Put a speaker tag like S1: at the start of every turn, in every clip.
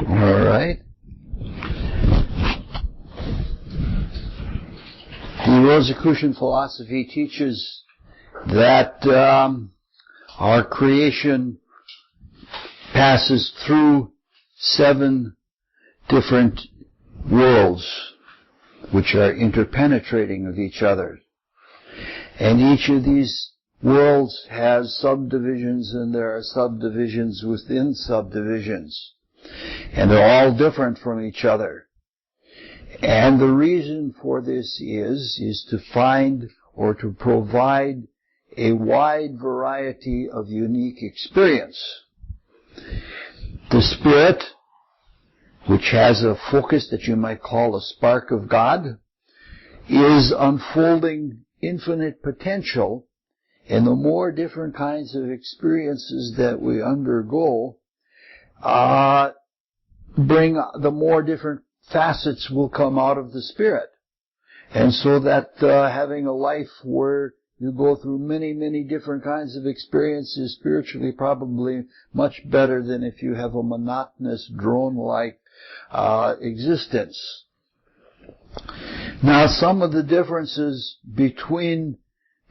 S1: All right. The Rosicrucian philosophy teaches that our creation passes through 7 different worlds which are interpenetrating of each other. And each of these worlds has subdivisions, and there are subdivisions within subdivisions. And they're all different from each other. And the reason for this is to find or to provide a wide variety of unique experience. The spirit, which has a focus that you might call a spark of God, is unfolding infinite potential, and the more different kinds of experiences that we undergo the more different facets will come out of the spirit. And so that having a life where you go through many, many different kinds of experiences spiritually probably much better than if you have a monotonous drone-like existence. Now, some of the differences between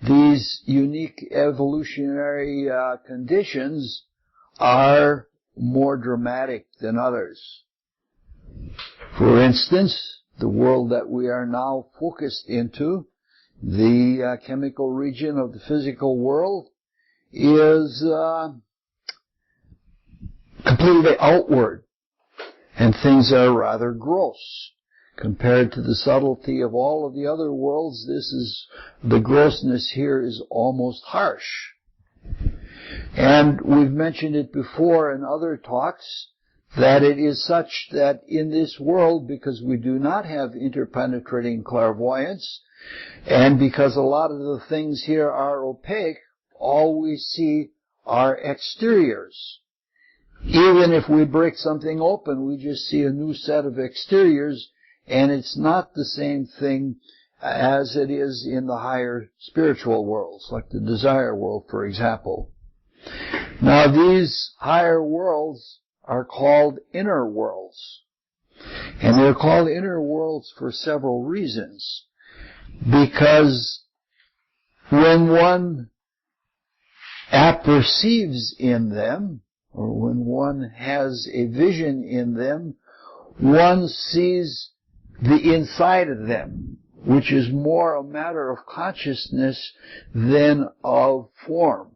S1: these unique evolutionary conditions are more dramatic than others. For instance, the world that we are now focused into, the chemical region of the physical world, is completely outward, and things are rather gross. Compared to the subtlety of all of the other worlds, the grossness here is almost harsh. And we've mentioned it before in other talks, that it is such that in this world, because we do not have interpenetrating clairvoyance, and because a lot of the things here are opaque, all we see are exteriors. Even if we break something open, we just see a new set of exteriors, and it's not the same thing as it is in the higher spiritual worlds, like the desire world, for example. Now, these higher worlds are called inner worlds. And they're called inner worlds for several reasons. Because when one apperceives in them, or when one has a vision in them, one sees the inside of them, which is more a matter of consciousness than of form.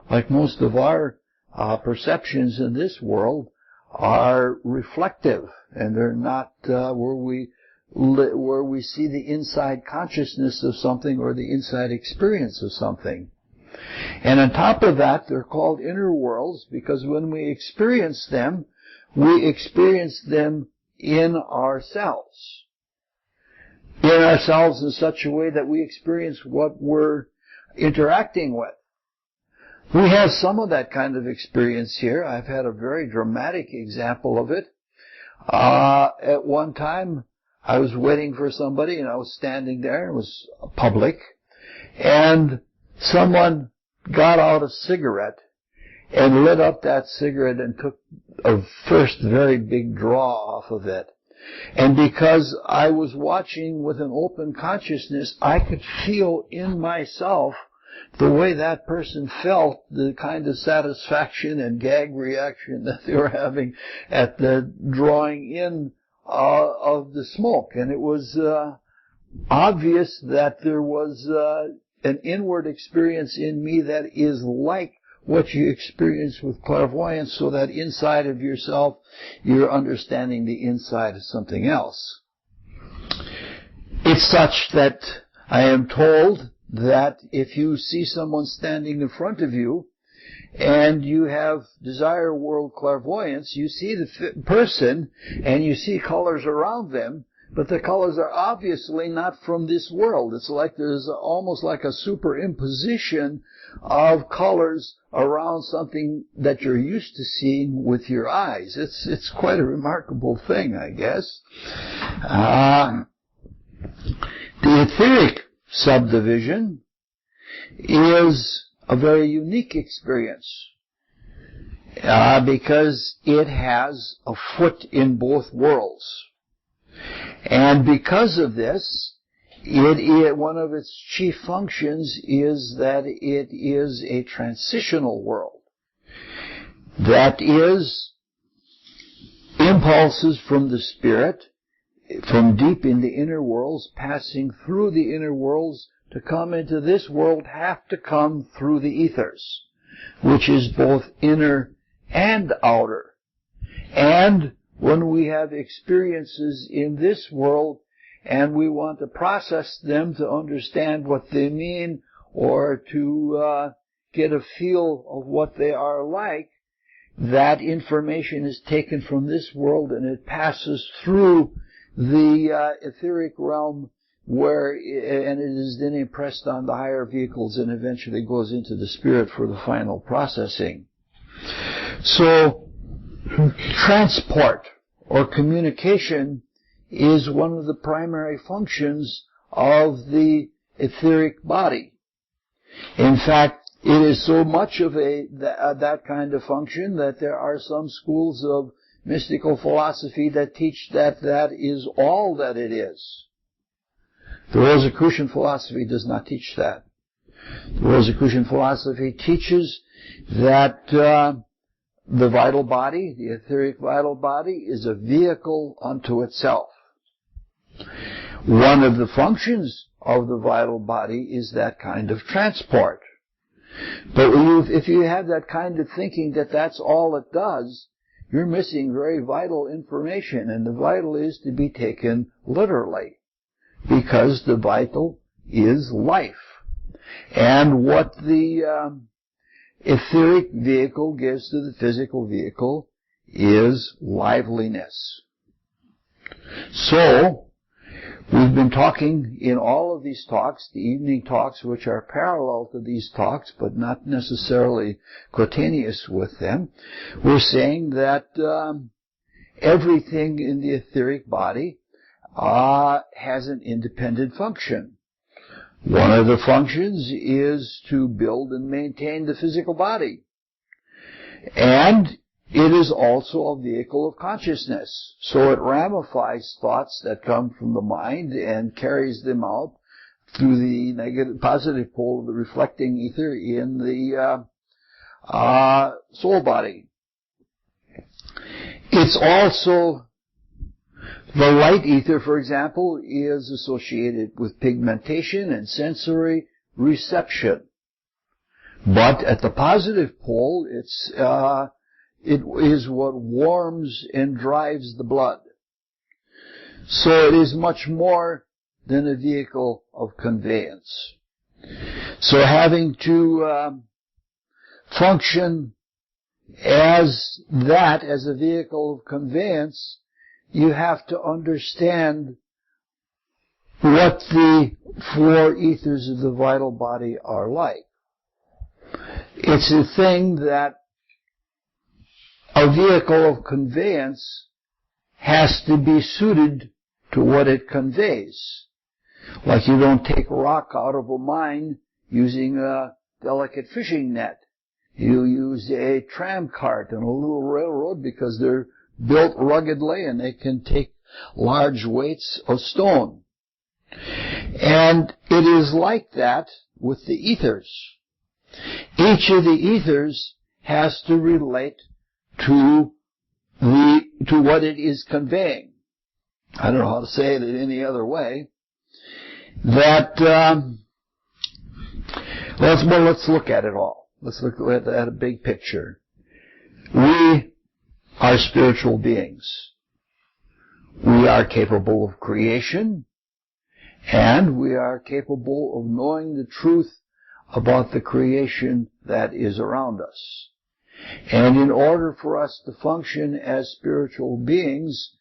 S1: Like most of our perceptions in this world are reflective, and they're not where we see the inside consciousness of something or the inside experience of something. And on top of that, they're called inner worlds because when we experience them in ourselves. In ourselves in such a way that we experience what we're interacting with. We have some of that kind of experience here. I've had a very dramatic example of it. At one time, I was waiting for somebody, and I was standing there. It was public. And someone got out a cigarette and lit up that cigarette and took a first very big draw off of it. And because I was watching with an open consciousness, I could feel in myself the way that person felt, the kind of satisfaction and gag reaction that they were having at the drawing in of the smoke. And it was obvious that there was an inward experience in me that is like what you experience with clairvoyance, so that inside of yourself, you're understanding the inside of something else. It's such that I am told that if you see someone standing in front of you and you have desire world clairvoyance, you see the person and you see colors around them, but the colors are obviously not from this world. It's like there's almost like a superimposition of colors around something that you're used to seeing with your eyes. It's quite a remarkable thing, I guess. The etheric subdivision is a very unique experience. because it has a foot in both worlds. And because of this, one of its chief functions is that it is a transitional world. That is, impulses from the spirit, from deep in the inner worlds, passing through the inner worlds to come into this world, have to come through the ethers, which is both inner and outer. And when we have experiences in this world and we want to process them to understand what they mean or to get a feel of what they are like, that information is taken from this world and it passes through the etheric realm and it is then impressed on the higher vehicles and eventually goes into the spirit for the final processing. So, transport or communication is one of the primary functions of the etheric body. In fact, it is so much of that kind of function that there are some schools of mystical philosophy that teach that that is all that it is. The Rosicrucian philosophy does not teach that. The Rosicrucian philosophy teaches that the vital body, the etheric vital body, is a vehicle unto itself. One of the functions of the vital body is that kind of transport. But if you have that kind of thinking that that's all it does, you're missing very vital information, and the vital is to be taken literally, because the vital is life. And what the etheric vehicle gives to the physical vehicle is liveliness. So, we've been talking in all of these talks, the evening talks, which are parallel to these talks, but not necessarily coterminous with them. We're saying that everything in the etheric body has an independent function. One of the functions is to build and maintain the physical body. And it is also a vehicle of consciousness. So it ramifies thoughts that come from the mind and carries them out through the positive pole of the reflecting ether in the soul body. It's also, the light ether, for example, is associated with pigmentation and sensory reception. But at the positive pole, it is what warms and drives the blood. So it is much more than a vehicle of conveyance. So having to function as a vehicle of conveyance, you have to understand what the four ethers of the vital body are like. It's a thing that a vehicle of conveyance has to be suited to what it conveys. Like you don't take rock out of a mine using a delicate fishing net. You use a tram cart and a little railroad because they're built ruggedly and they can take large weights of stone. And it is like that with the ethers. Each of the ethers has to relate to what it is conveying. I don't know how to say it in any other way. That let's look at it all. Let's look at a big picture. We are spiritual beings. We are capable of creation, and we are capable of knowing the truth about the creation that is around us. And in order for us to function as spiritual beings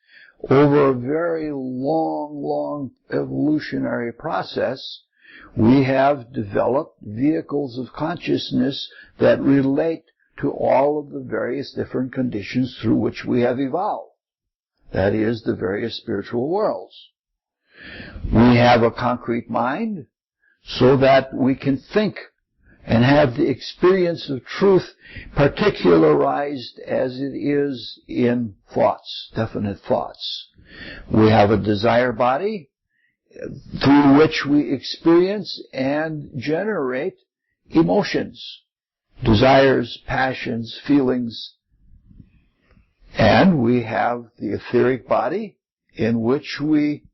S1: over a very long evolutionary process, we have developed vehicles of consciousness that relate to all of the various different conditions through which we have evolved. That is, the various spiritual worlds. We have a concrete mind so that we can think and have the experience of truth particularized as it is in thoughts, definite thoughts. We have a desire body through which we experience and generate emotions, desires, passions, feelings. And we have the etheric body in which we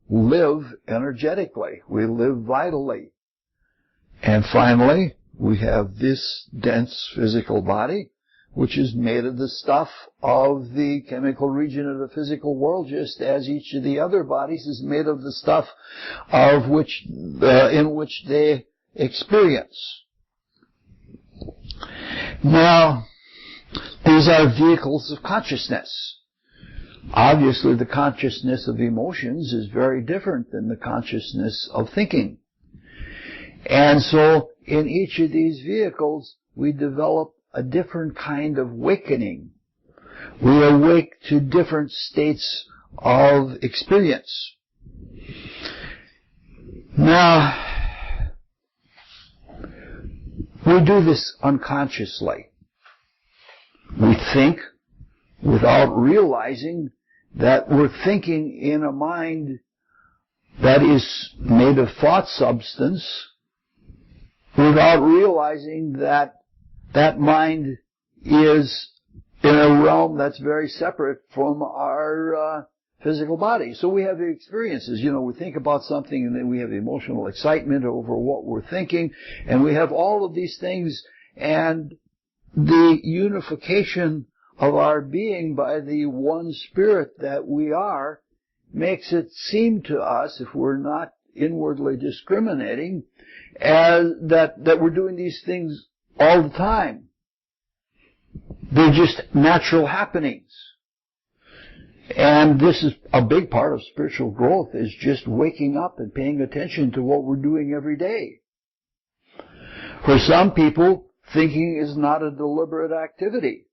S1: live energetically, we live vitally. And finally, we have this dense physical body, which is made of the stuff of the chemical region of the physical world, just as each of the other bodies is made of the stuff of which in which they experience. Now, these are vehicles of consciousness. Obviously, the consciousness of emotions is very different than the consciousness of thinking. And so, in each of these vehicles, we develop a different kind of awakening. We awake to different states of experience. Now, we do this unconsciously. We think without realizing that we're thinking in a mind that is made of thought substance, without realizing that that mind is in a realm that's very separate from our physical body. So we have the experiences. You know, we think about something and then we have emotional excitement over what we're thinking, and we have all of these things, and the unification of our being by the one spirit that we are makes it seem to us, if we're not inwardly discriminating, as that we're doing these things all the time. They're just natural happenings. And this is a big part of spiritual growth, is just waking up and paying attention to what we're doing every day. For some people, thinking is not a deliberate activity.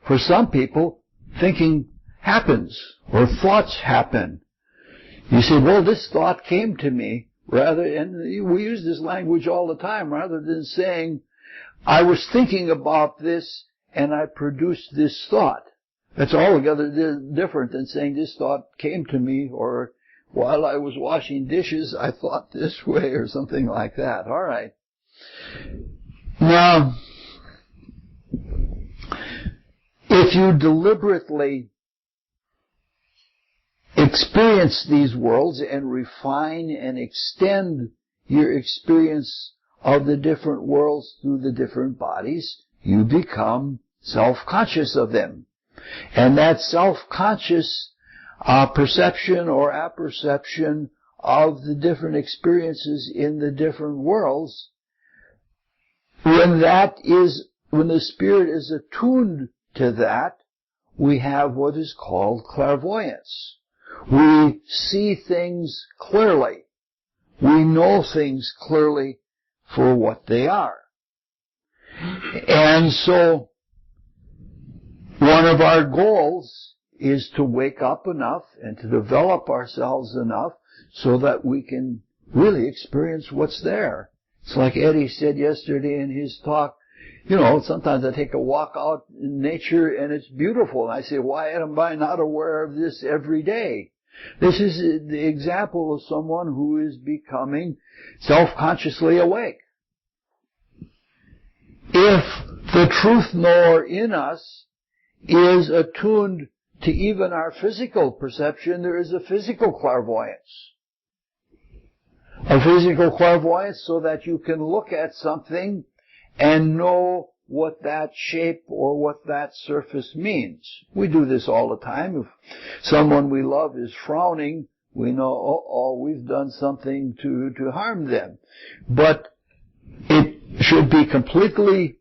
S1: For some people, thinking happens, or thoughts happen. You say, well, this thought came to me, and we use this language all the time, rather than saying, I was thinking about this and I produced this thought. That's altogether different than saying this thought came to me, or while I was washing dishes, I thought this way, or something like that. All right. Now, if you deliberately experience these worlds and refine and extend your experience of the different worlds through the different bodies, you become self-conscious of them. And that self-conscious perception or apperception of the different experiences in the different worlds, when the spirit is attuned to that, we have what is called clairvoyance. We see things clearly. We know things clearly for what they are. And so, one of our goals is to wake up enough and to develop ourselves enough so that we can really experience what's there. It's like Eddie said yesterday in his talk, you know, sometimes I take a walk out in nature and it's beautiful. And I say, why am I not aware of this every day? This is the example of someone who is becoming self-consciously awake. If the truth knower in us is attuned to even our physical perception, there is a physical clairvoyance. A physical clairvoyance so that you can look at something and know what that shape or what that surface means. We do this all the time. If someone we love is frowning, we know, we've done something to harm them. But it should be completely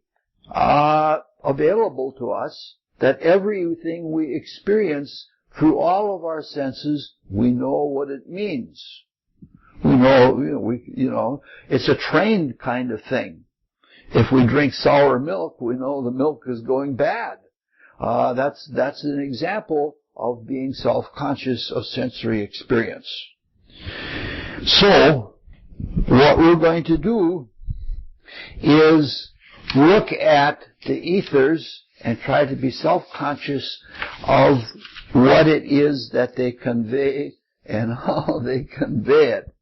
S1: available to us that everything we experience through all of our senses, we know what it means. We know, it's a trained kind of thing. If we drink sour milk, we know the milk is going bad. That's an example of being self-conscious of sensory experience. So, what we're going to do is look at the ethers and try to be self-conscious of what it is that they convey and how they convey it.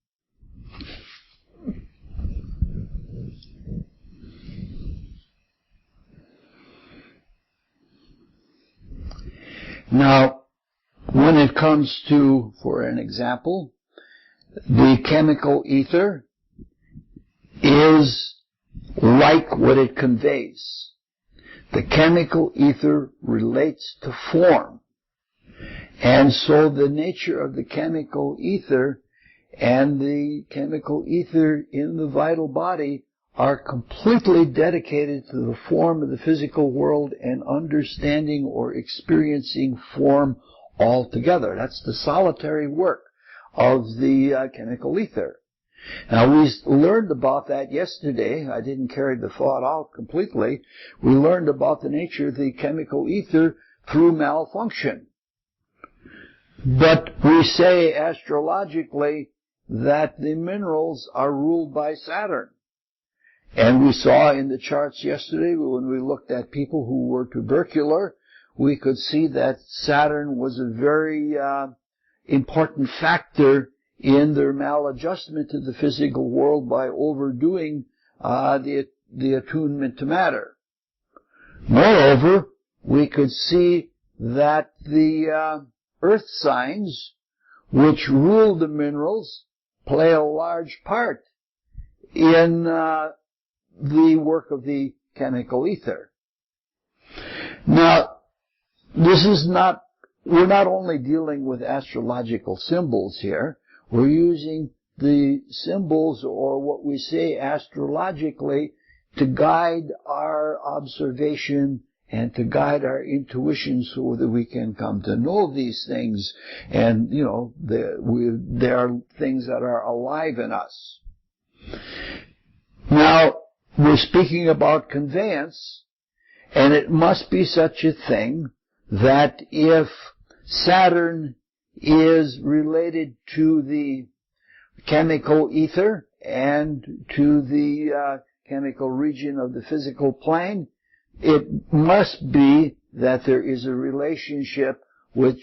S1: Now, when it comes to, for an example, the chemical ether is like what it conveys. The chemical ether relates to form. And so the nature of the chemical ether and the chemical ether in the vital body are completely dedicated to the form of the physical world and understanding or experiencing form altogether. That's the solitary work of the chemical ether. Now, we learned about that yesterday. I didn't carry the thought out completely. We learned about the nature of the chemical ether through malfunction. But we say astrologically that the minerals are ruled by Saturn. And we saw in the charts yesterday, when we looked at people who were tubercular, we could see that Saturn was a very important factor in their maladjustment to the physical world by overdoing the attunement to matter. Moreover, we could see that the earth signs, which rule the minerals, play a large part in the work of the chemical ether. Now, we're not only dealing with astrological symbols here, we're using the symbols, or what we say astrologically, to guide our observation and to guide our intuition so that we can come to know these things. And, you know, there are things that are alive in us. Now, we're speaking about conveyance, and it must be such a thing that if Saturn is related to the chemical ether and to the chemical region of the physical plane, it must be that there is a relationship with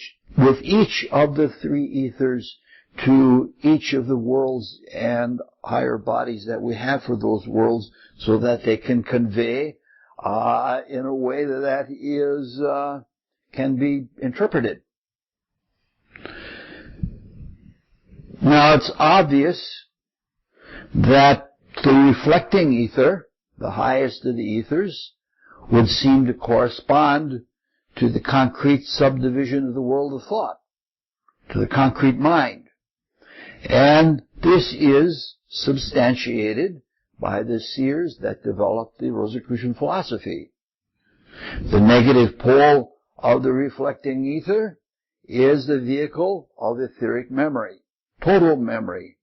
S1: each of the three ethers to each of the worlds and higher bodies that we have for those worlds, so that they can convey in a way that is can be interpreted. Now, it's obvious that the reflecting ether, the highest of the ethers, would seem to correspond to the concrete subdivision of the world of thought, to the concrete mind. And this is substantiated by the seers that developed the Rosicrucian philosophy. The negative pole of the reflecting ether is the vehicle of etheric memory, total memory.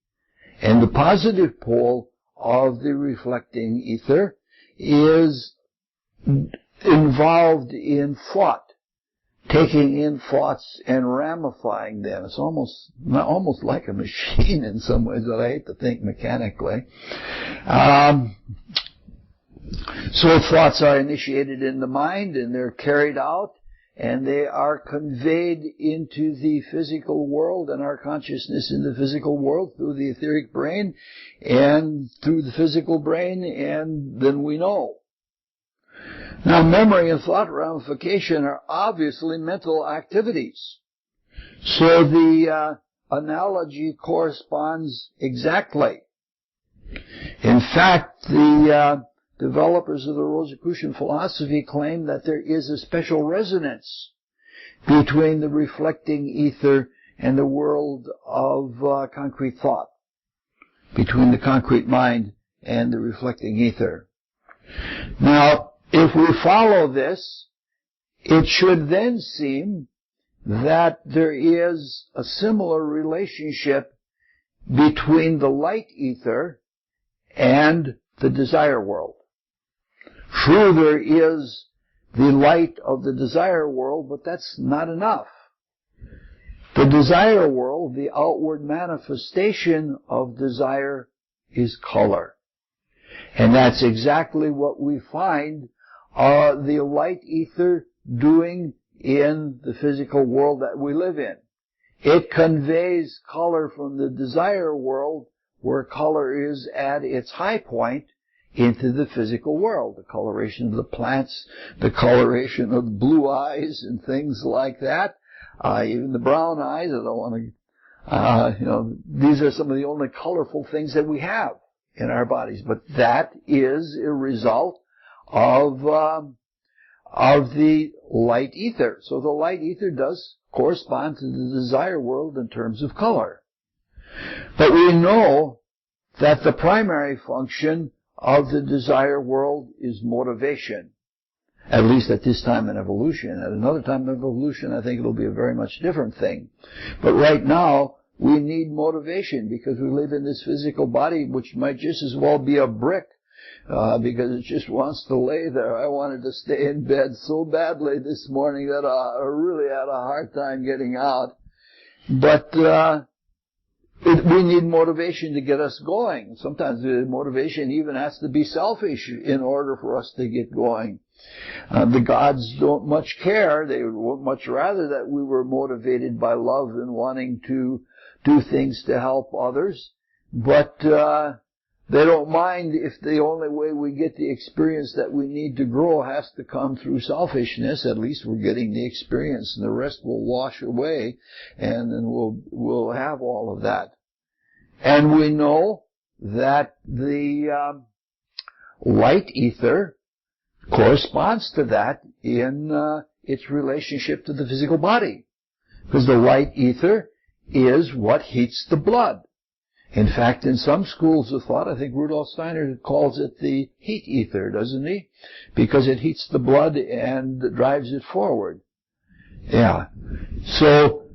S1: And the positive pole of the reflecting ether is involved in thought, taking in thoughts and ramifying them. It's almost like a machine in some ways, but I hate to think mechanically. So thoughts are initiated in the mind, and they're carried out, and they are conveyed into the physical world and our consciousness in the physical world through the etheric brain and through the physical brain, and then we know. Now, memory and thought ramification are obviously mental activities. So the analogy corresponds exactly. In fact, the developers of the Rosicrucian philosophy claim that there is a special resonance between the reflecting ether and the world of concrete thought, between the concrete mind and the reflecting ether. Now, if we follow this, it should then seem that there is a similar relationship between the light ether and the desire world. True, there is the light of the desire world, but that's not enough. The desire world, the outward manifestation of desire, is color. And that's exactly what we find the light ether doing in the physical world that we live in. It conveys color from the desire world, where color is at its high point, into the physical world. The coloration of the plants, the coloration of blue eyes and things like that, even the brown eyes. I don't want to, these are some of the only colorful things that we have in our bodies. But that is a result of the light ether. So the light ether does correspond to the desire world in terms of color. But we know that the primary function of the desire world is motivation, at least at this time in evolution. At another time in evolution, I think it'll be a very much different thing. But right now, we need motivation because we live in this physical body, which might just as well be a brick, because it just wants to lay there. I wanted to stay in bed so badly this morning that I really had a hard time getting out. But we need motivation to get us going. Sometimes the motivation even has to be selfish in order for us to get going. The gods don't much care. They would much rather that we were motivated by love and wanting to do things to help others. But they don't mind if the only way we get the experience that we need to grow has to come through selfishness. At least we're getting the experience, and the rest will wash away, and then we'll have all of that. And we know that the light ether corresponds to that in its relationship to the physical body, because the light ether is what heats the blood. In fact, in some schools of thought, I think Rudolf Steiner calls it the heat ether, doesn't he? Because it heats the blood and drives it forward. Yeah. So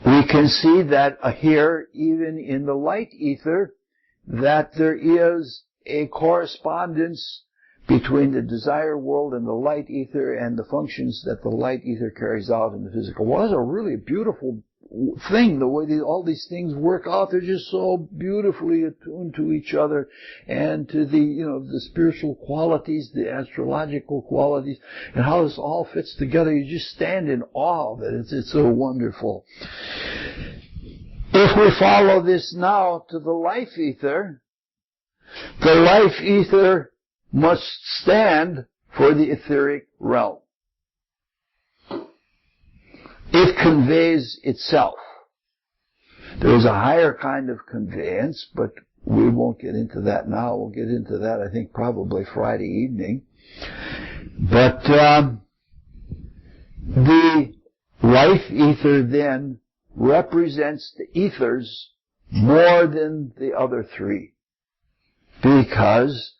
S1: we can see that here, even in the light ether, that there is a correspondence between the desire world and the light ether and the functions that the light ether carries out in the physical world. It's a really beautiful thing, the way all these things work out. They're just so beautifully attuned to each other and to the spiritual qualities, the astrological qualities, and how this all fits together. You just stand in awe of it. It's so wonderful. If we follow this now to the life ether, the life ether must stand for the etheric realm. It conveys itself. There's a higher kind of conveyance, but we won't get into that now. We'll get into that, I think, probably Friday evening. But the life ether then represents the ethers more than the other three, because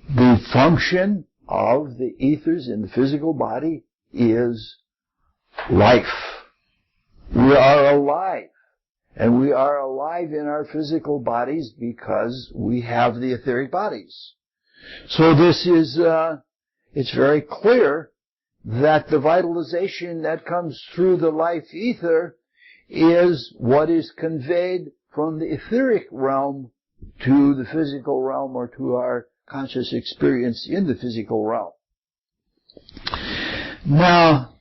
S1: the function of the ethers in the physical body is life. We are alive. And we are alive in our physical bodies because we have the etheric bodies. So this is, it's very clear that the vitalization that comes through the life ether is what is conveyed from the etheric realm to the physical realm, or to our conscious experience in the physical realm. Now,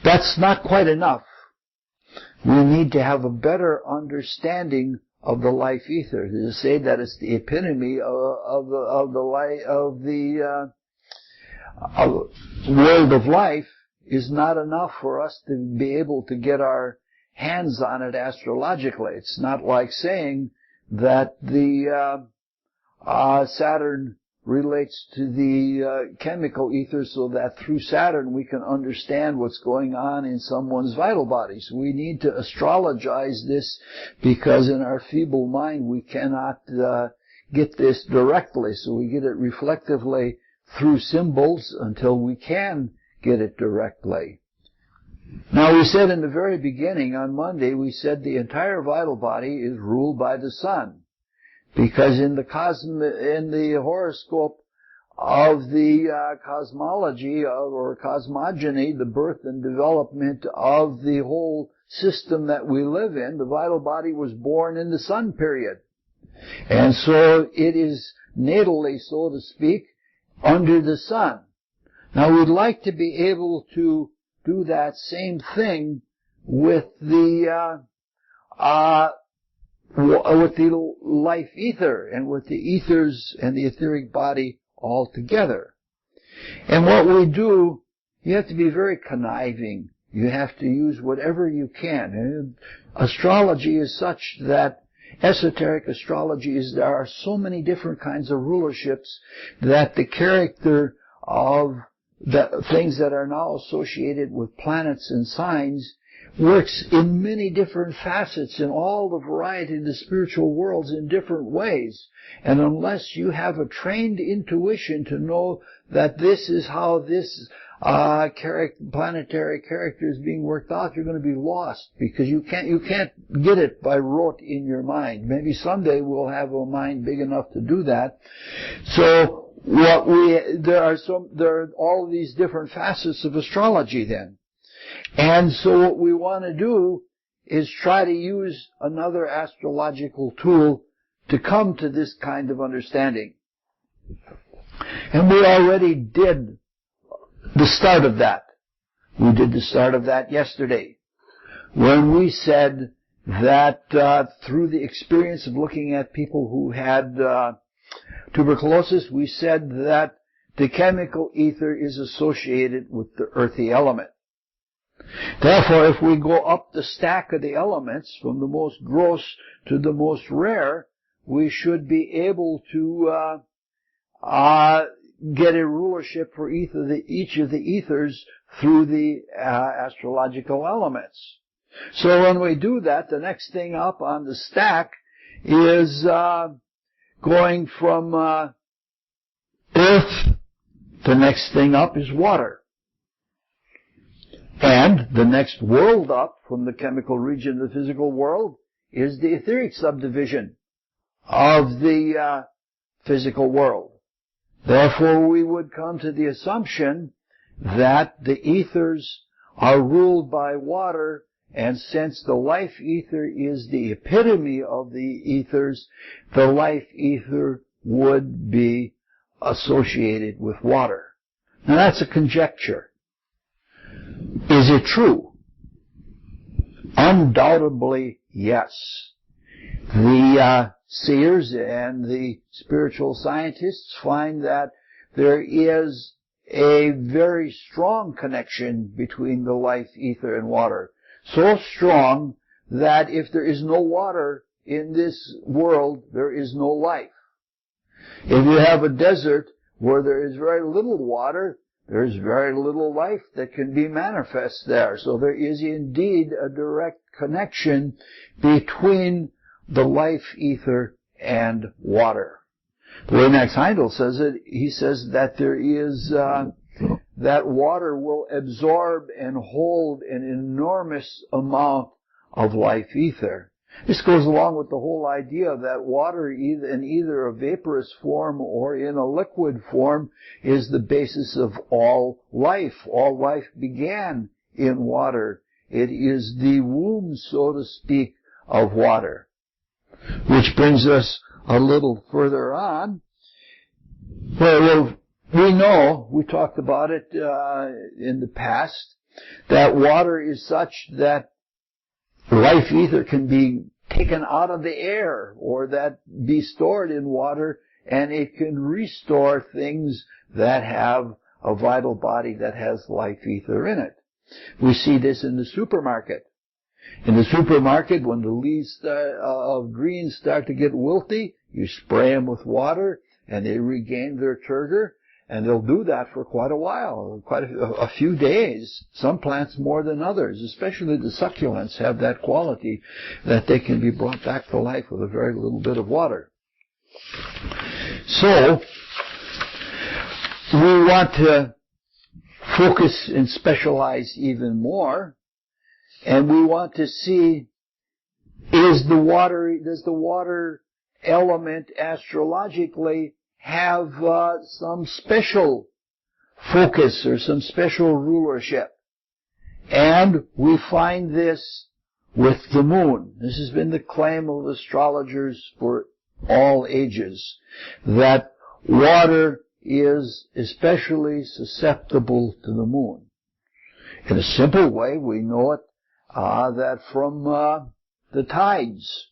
S1: that's not quite enough. We need to have a better understanding of the life ether. To say that it's the epitome of the world of life is not enough for us to be able to get our hands on it astrologically. It's not like saying that the Saturn relates to the chemical ether, so that through Saturn we can understand what's going on in someone's vital bodies. We need to astrologize this, because in our feeble mind we cannot get this directly, so we get it reflectively through symbols until we can get it directly. Now, we said in the very beginning, on Monday, we said the entire vital body is ruled by the sun. Because in the horoscope of the cosmology or cosmogony, the birth and development of the whole system that we live in, the vital body was born in the sun period. And so it is natally, so to speak, under the sun. Now we'd like to be able to do that same thing with the life ether and with the ethers and the etheric body all together. And what we do, you have to be very conniving. You have to use whatever you can. And astrology is such that esoteric astrology is there are so many different kinds of rulerships that the character of the things that are now associated with planets and signs works in many different facets in all the variety of the spiritual worlds in different ways. And unless you have a trained intuition to know that this is how this planetary character is being worked out, you're going to be lost, because you can't get it by rote in your mind. Maybe someday we'll have a mind big enough to do that. So there are all of these different facets of astrology then. And so what we want to do is try to use another astrological tool to come to this kind of understanding. And we already did the start of that. We did the start of that yesterday, when we said that through the experience of looking at people who had tuberculosis, we said that the chemical ether is associated with the earthy element. Therefore, if we go up the stack of the elements from the most gross to the most rare, we should be able to get a rulership for each of the ethers through the astrological elements. So when we do that, the next thing up on the stack is going from earth. The next thing up is water. And the next world up from the chemical region of the physical world is the etheric subdivision of the physical world. Therefore, we would come to the assumption that the ethers are ruled by water, and since the life ether is the epitome of the ethers, the life ether would be associated with water. Now that's a conjecture. Is it true? Undoubtedly, yes. The seers and the spiritual scientists find that there is a very strong connection between the life ether and water. So strong that if there is no water in this world, there is no life. If you have a desert where there is very little water, there's very little life that can be manifest there. So there is indeed a direct connection between the life ether and water. The way Max Heindel says it, he says that there is, that water will absorb and hold an enormous amount of life ether. This goes along with the whole idea that water, in either a vaporous form or in a liquid form, is the basis of all life. All life began in water. It is the womb, so to speak, of water. Which brings us a little further on. Well, we know, we talked about it in the past, that water is such that life ether can be taken out of the air, or that be stored in water, and it can restore things that have a vital body that has life ether in it. We see this in the supermarket. In the supermarket, when the leaves of greens start to get wilty, you spray them with water, and they regain their turgor, and they'll do that for quite a while, quite a few days. Some plants more than others, especially the succulents, have that quality that they can be brought back to life with a very little bit of water. So, we want to focus and specialize even more, and we want to see, does the water element astrologically have some special focus or some special rulership? And we find this with the moon. This has been the claim of astrologers for all ages, that water is especially susceptible to the moon. In a simple way, we know it that from the tides.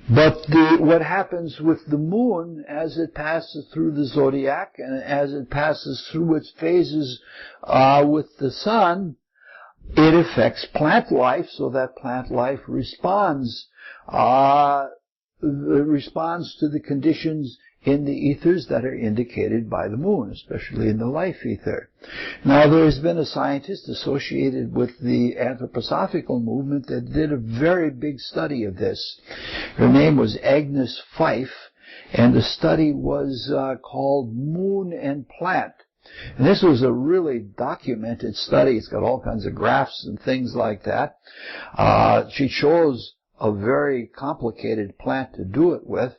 S1: But what happens with the moon as it passes through the zodiac and as it passes through its phases with the sun, it affects plant life, so that plant life responds to the conditions in the ethers that are indicated by the moon, especially in the life ether. Now, there's been a scientist associated with the anthroposophical movement that did a very big study of this. Her name was Agnes Fife, and the study was called Moon and Plant. And this was a really documented study. It's got all kinds of graphs and things like that. She chose a very complicated plant to do it with.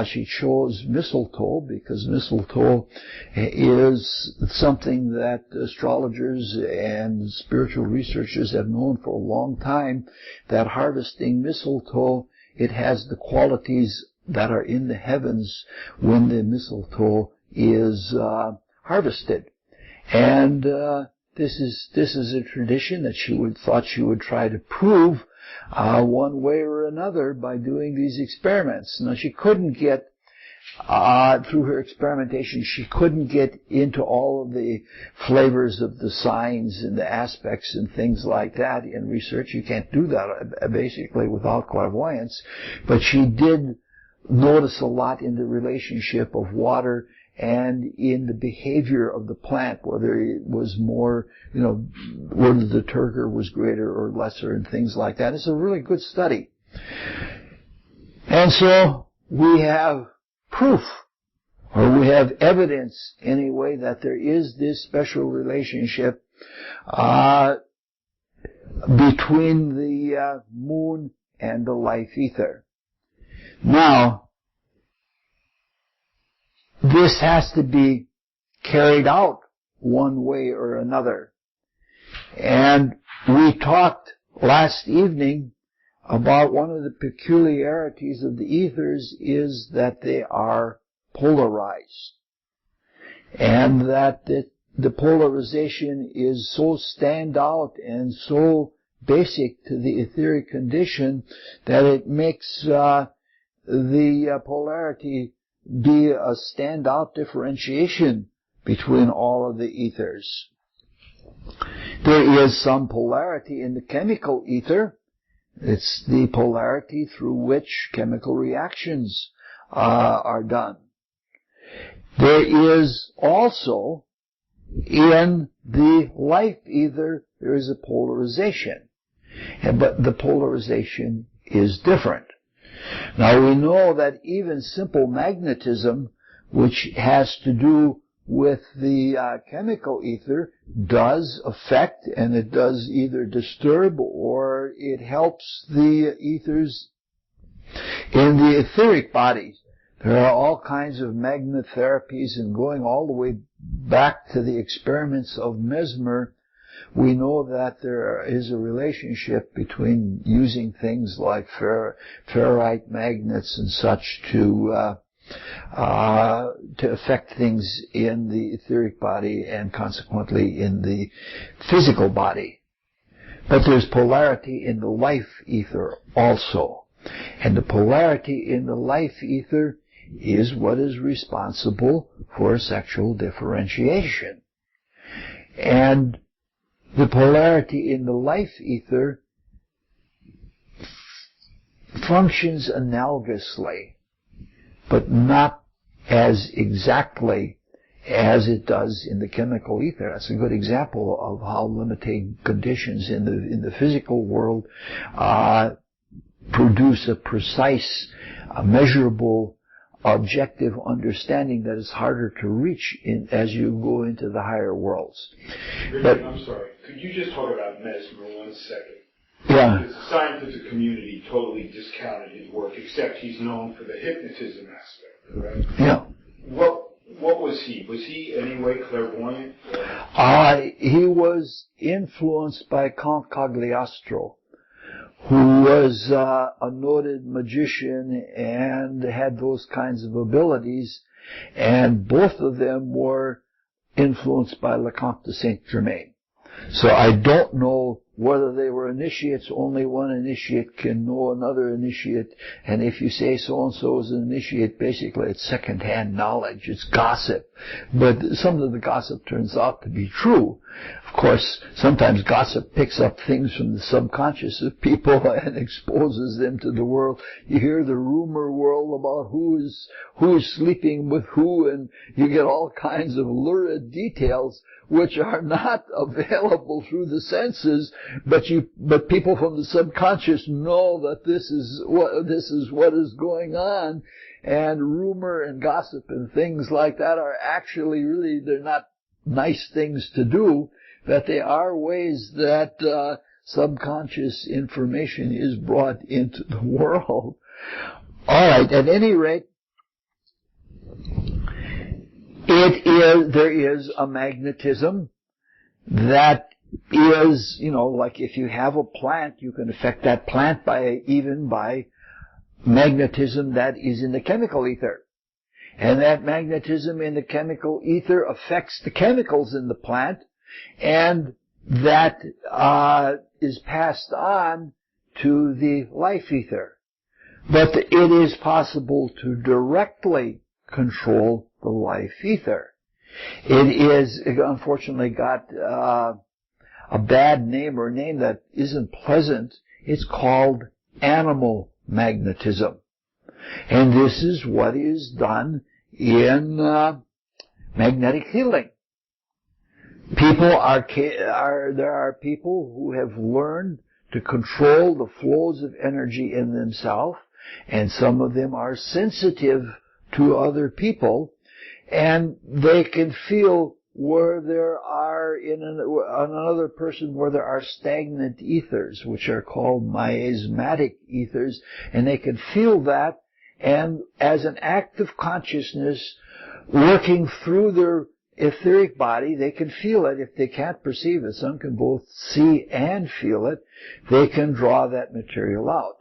S1: She chose mistletoe because mistletoe is something that astrologers and spiritual researchers have known for a long time, that harvesting mistletoe, it has the qualities that are in the heavens when the mistletoe is harvested. And this is a tradition that she thought she would try to prove one way or another by doing these experiments. Now, she couldn't get, through her experimentation, she couldn't get into all of the flavors of the signs and the aspects and things like that in research. You can't do that basically without clairvoyance. But she did notice a lot in the relationship of water and in the behavior of the plant, whether it was more, whether the turgor was greater or lesser and things like that. It's a really good study. And so we have proof, or we have evidence anyway, that there is this special relationship between the moon and the life ether. Now, this has to be carried out one way or another. And we talked last evening about one of the peculiarities of the ethers is that they are polarized. And that the polarization is so stand out and so basic to the etheric condition that it makes the polarity be a standout differentiation between all of the ethers. There is some polarity in the chemical ether. It's the polarity through which chemical reactions are done. There is also, in the life ether, there is a polarization. But the polarization is different. Now, we know that even simple magnetism, which has to do with the chemical ether, does affect, and it does either disturb or it helps the ethers in the etheric bodies. There are all kinds of magnotherapies, and going all the way back to the experiments of Mesmer, we know that there is a relationship between using things like ferrite magnets and such to affect things in the etheric body and consequently in the physical body. But there's polarity in the life ether also. And the polarity in the life ether is what is responsible for sexual differentiation. And the polarity in the life ether functions analogously, but not as exactly as it does in the chemical ether. That's a good example of how limiting conditions in the physical world produce a precise, measurable, objective understanding that is harder to reach as you go into the higher worlds.
S2: But I'm sorry. Could you just talk about Mesmer 1 second?
S1: Yeah.
S2: Because the scientific community totally discounted his work, except he's known for the hypnotism aspect, correct?
S1: Yeah.
S2: What was he? Was he anyway clairvoyant?
S1: He was influenced by Count Cagliostro, who was a noted magician and had those kinds of abilities, and both of them were influenced by Lecomte de Saint-Germain. So I don't know whether they were initiates. Only one initiate can know another initiate, and if you say so-and-so is an initiate, basically it's second-hand knowledge, it's gossip. But some of the gossip turns out to be true. Of course, sometimes gossip picks up things from the subconscious of people and exposes them to the world. You hear the rumor world about who is sleeping with who, and you get all kinds of lurid details which are not available through the senses, but people from the subconscious know that this is what is going on, and rumor and gossip and things like that are actually really, they're not nice things to do, but they are ways that subconscious information is brought into the world. All right, at any rate, there is a magnetism that is, like if you have a plant, you can affect that plant even by magnetism that is in the chemical ether. And that magnetism in the chemical ether affects the chemicals in the plant, and that is passed on to the life ether. But it is possible to directly control the life ether. It unfortunately got a bad name, or a name that isn't pleasant. It's called animal magnetism. And this is what is done in magnetic healing. There are people who have learned to control the flows of energy in themselves, and some of them are sensitive to other people, and they can feel where there are in another person where there are stagnant ethers, which are called miasmatic ethers, and they can feel that, and as an act of consciousness working through their etheric body, they can feel it. If they can't perceive it, some can both see and feel it, they can draw that material out.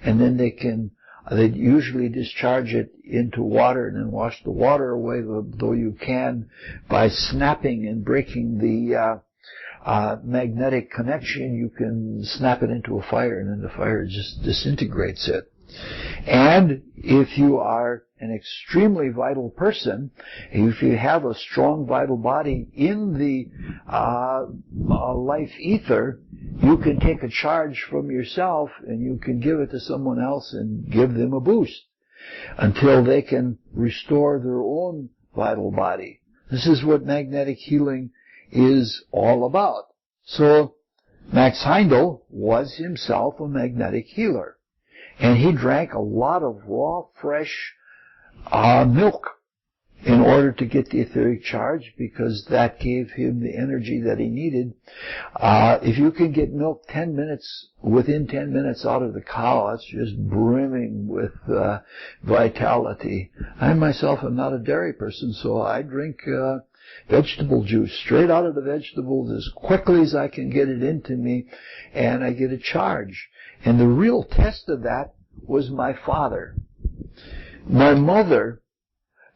S1: And then they usually discharge it into water and then wash the water away, though you can, by snapping and breaking the magnetic connection, you can snap it into a fire, and then the fire just disintegrates it. And if you are an extremely vital person, if you have a strong vital body in the life ether, you can take a charge from yourself and you can give it to someone else and give them a boost until they can restore their own vital body. This is what magnetic healing is all about. So Max Heindel was himself a magnetic healer. And he drank a lot of raw, fresh milk in order to get the etheric charge, because that gave him the energy that he needed. If you can get milk within 10 minutes out of the cow, it's just brimming with vitality. I myself am not a dairy person, so I drink vegetable juice straight out of the vegetables as quickly as I can get it into me, and I get a charge. And the real test of that was my father. My mother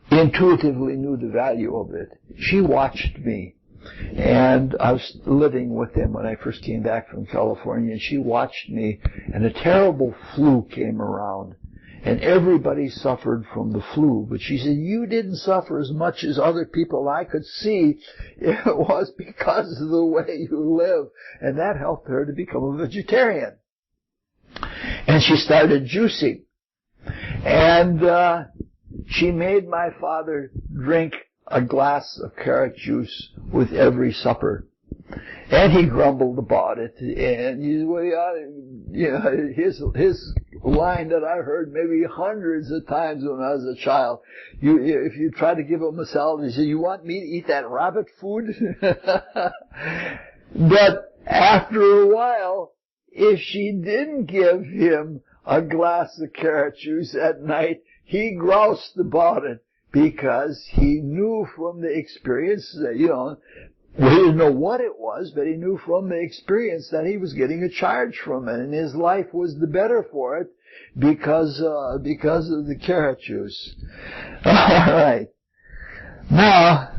S1: intuitively knew the value of it. She watched me, and I was living with them when I first came back from California, and she watched me, and a terrible flu came around, and everybody suffered from the flu. But she said, "You didn't suffer as much as other people. I could see it was because of the way you live." And that helped her to become a vegetarian. And she started juicing. And she made my father drink a glass of carrot juice with every supper. And he grumbled about it. And his line that I heard maybe hundreds of times when I was a child, if you try to give him a salad, he said, "You want me to eat that rabbit food?" But after a while, if she didn't give him a glass of carrot juice at night, he groused about it, because he knew from the experience that, We didn't know what it was, but he knew from the experience that he was getting a charge from it, and his life was the better for it because of the carrot juice. All right. Now,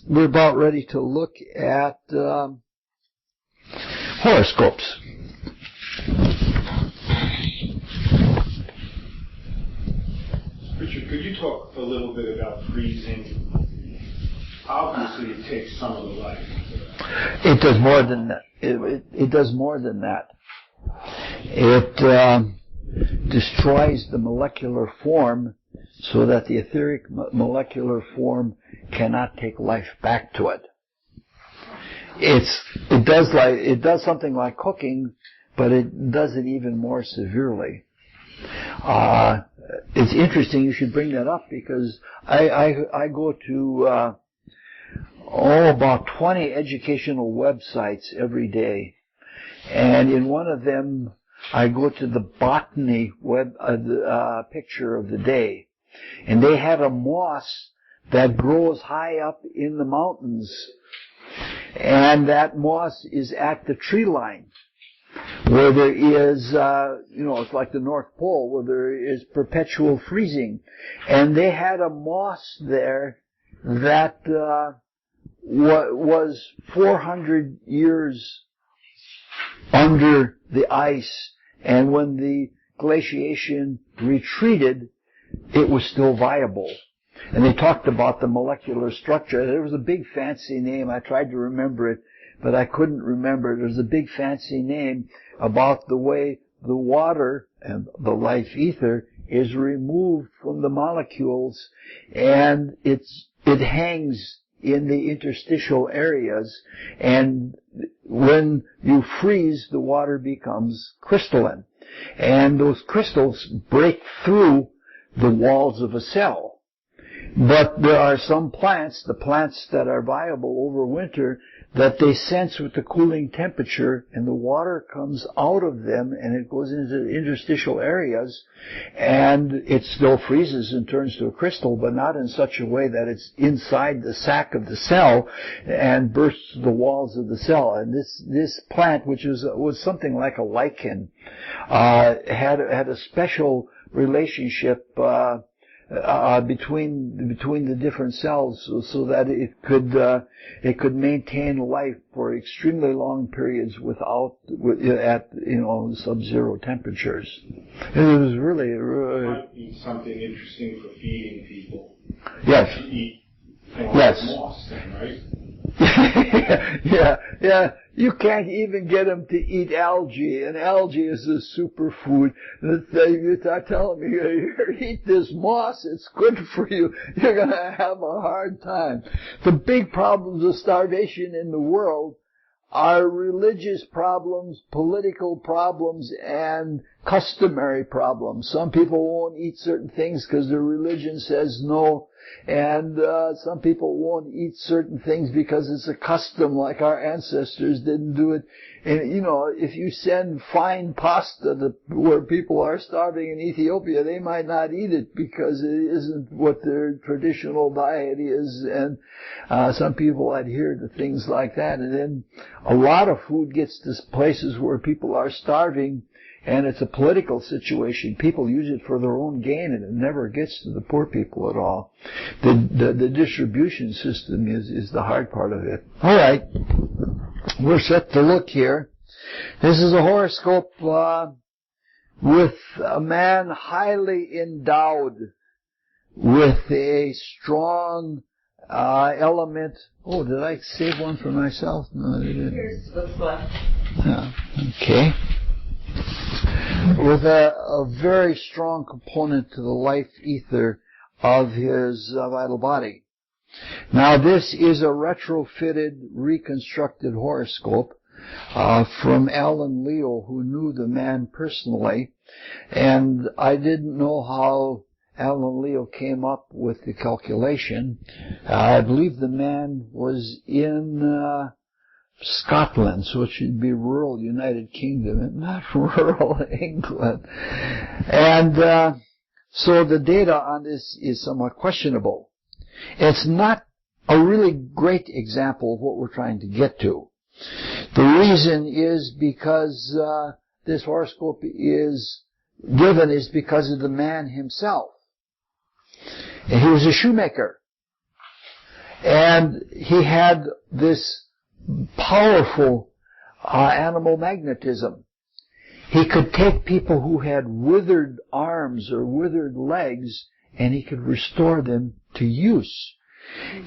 S1: we're about ready to look at horoscopes.
S2: Richard, could you talk a little bit about freezing? Obviously, it takes some of the life.
S1: It does more than that. It does more than that. It destroys the molecular form so that the etheric molecular form cannot take life back to it. It does something like cooking, but it does it even more severely. It's interesting you should bring that up because I go to about 20 educational websites every day, and in one of them I go to the botany picture of the day, and they have a moss that grows high up in the mountains, and that moss is at the tree line, where there is, it's like the North Pole, where there is perpetual freezing. And they had a moss there that was 400 years under the ice, and when the glaciation retreated, it was still viable. And they talked about the molecular structure. There was a big fancy name. I tried to remember it, but I couldn't remember it. There's a big fancy name about the way the water and the life ether is removed from the molecules, and it hangs in the interstitial areas, and when you freeze, the water becomes crystalline. And those crystals break through the walls of a cell. But there are some plants, the plants that are viable over winter, that they sense with the cooling temperature, and the water comes out of them and it goes into the interstitial areas, and it still freezes and turns to a crystal, but not in such a way that it's inside the sac of the cell and bursts the walls of the cell. And this plant, which was something like a lichen, had a special relationship between the different cells, so that it could maintain life for extremely long periods at sub-zero temperatures. It was really
S2: might be something interesting for feeding people.
S1: Yes.
S2: To eat moss, then, right?
S1: Yeah. You can't even get them to eat algae, and algae is a superfood. You start telling me, here, eat this moss, it's good for you. You're going to have a hard time. The big problems of starvation in the world are religious problems, political problems, and customary problems. Some people won't eat certain things because their religion says no, and some people won't eat certain things because it's a custom, like our ancestors didn't do it. And, if you send fine pasta where people are starving in Ethiopia, they might not eat it because it isn't what their traditional diet is, and some people adhere to things like that. And then a lot of food gets to places where people are starving, and it's a political situation. People use it for their own gain, and it never gets to the poor people at all. The distribution system is the hard part of it. All right. We're set to look here. This is a horoscope with a man highly endowed with a strong element. Oh, did I save one for myself? No, I didn't.
S3: Here's what's left.
S1: Okay. With a very strong component to the life ether of his vital body. Now, this is a retrofitted, reconstructed horoscope from Alan Leo, who knew the man personally, and I didn't know how Alan Leo came up with the calculation. I believe the man was in Scotland, so it should be rural United Kingdom and not rural England. And so the data on this is somewhat questionable. It's not a really great example of what we're trying to get to. The reason is because this horoscope is given is because of the man himself. And he was a shoemaker. And he had this powerful animal magnetism. He could take people who had withered arms or withered legs, and he could restore them to use.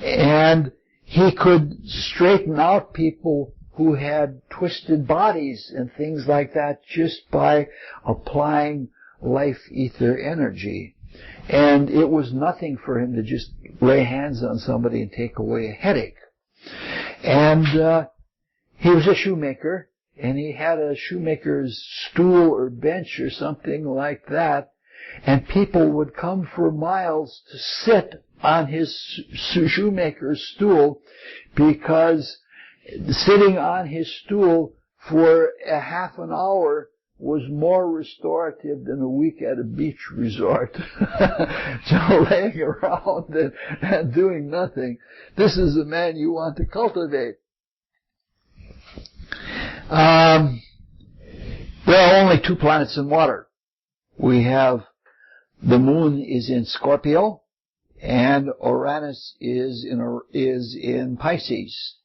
S1: And he could straighten out people who had twisted bodies and things like that just by applying life ether energy. And it was nothing for him to just lay hands on somebody and take away a headache. And he was a shoemaker, and he had a shoemaker's stool or bench or something like that, and people would come for miles to sit on his shoemaker's stool, because sitting on his stool for a half an hour was more restorative than a week at a beach resort. So laying around and doing nothing. This is the man you want to cultivate. There are only 2 planets in water. We have the moon is in Scorpio, and Uranus is in Pisces.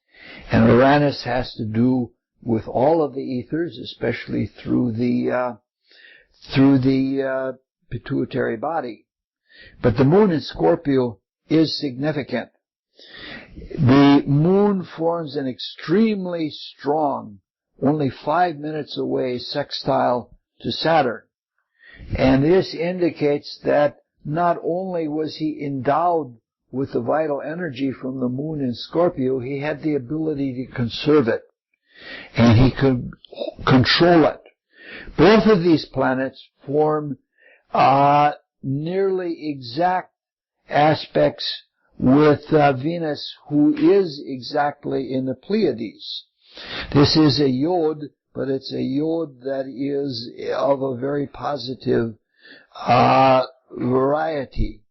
S1: And Uranus has to do with all of the ethers, especially through the pituitary body. But the moon in Scorpio is significant. The moon forms an extremely strong, only 5 minutes away, sextile to Saturn. And this indicates that not only was he endowed with the vital energy from the moon in Scorpio, he had the ability to conserve it. And he could control it. Both of these planets form nearly exact aspects with Venus, who is exactly in the Pleiades. This is a yod, but it's a yod that is of a very positive variety.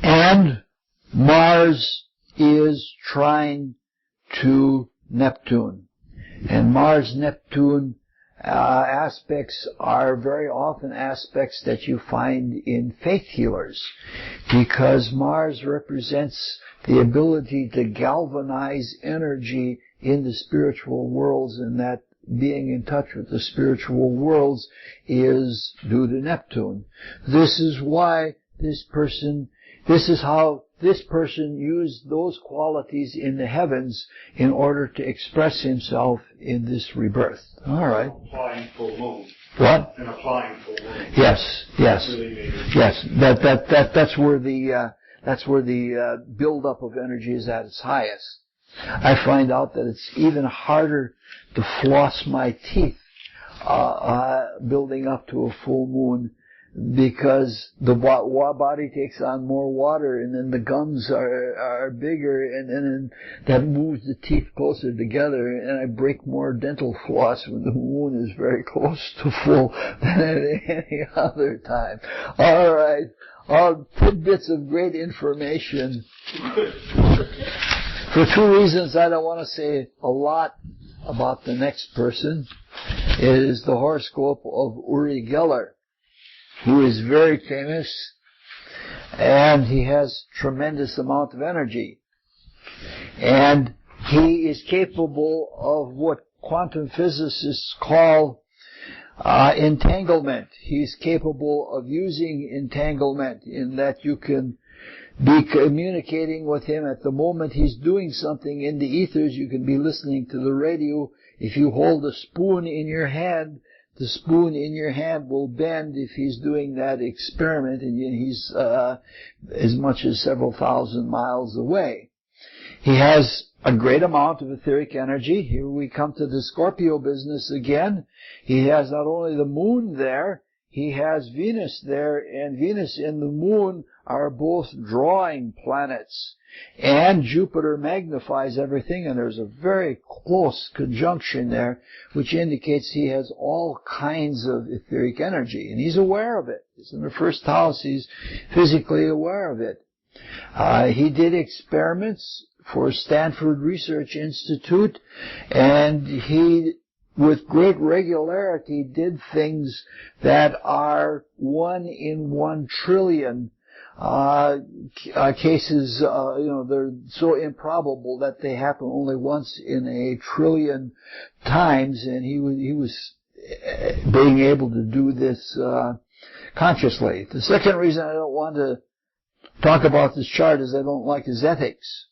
S1: And Mars is trine to Neptune. And Mars-Neptune aspects are very often aspects that you find in faith healers, because Mars represents the ability to galvanize energy in the spiritual worlds, and that being in touch with the spiritual worlds is due to Neptune. This is why this is how this person used those qualities in the heavens in order to express himself in this rebirth. All right.
S2: Applying full moon.
S1: What?
S2: And applying full moon.
S1: Yes.
S2: Really
S1: Yes. That's where the buildup of energy is at its highest. I find out that it's even harder to floss my teeth building up to a full moon, because the body takes on more water, and then the gums are bigger, and then that moves the teeth closer together, and I break more dental floss when the moon is very close to full than at any other time. All right. Tidbits of great information. For 2 reasons, I don't want to say a lot about the next person. It is the horoscope of Uri Geller, who is very famous, and he has tremendous amount of energy. And he is capable of what quantum physicists call entanglement. He's capable of using entanglement in that you can be communicating with him at the moment he's doing something in the ethers. You can be listening to the radio. If you hold a spoon in your hand, the spoon in your hand will bend if he's doing that experiment, and he's as much as several thousand miles away. He has a great amount of etheric energy. Here we come to the Scorpio business again. He has not only the moon there, he has Venus there, and Venus and the moon are both drawing planets. And Jupiter magnifies everything, and there's a very close conjunction there, which indicates he has all kinds of etheric energy, and he's aware of it. It's in the first house, he's physically aware of it. He did experiments for Stanford Research Institute, and he, with great regularity, did things that are 1 in 1 trillion cases. They're so improbable that they happen only once in a trillion times, and he was being able to do this consciously. The second reason I don't want to talk about this chart is I don't like his ethics.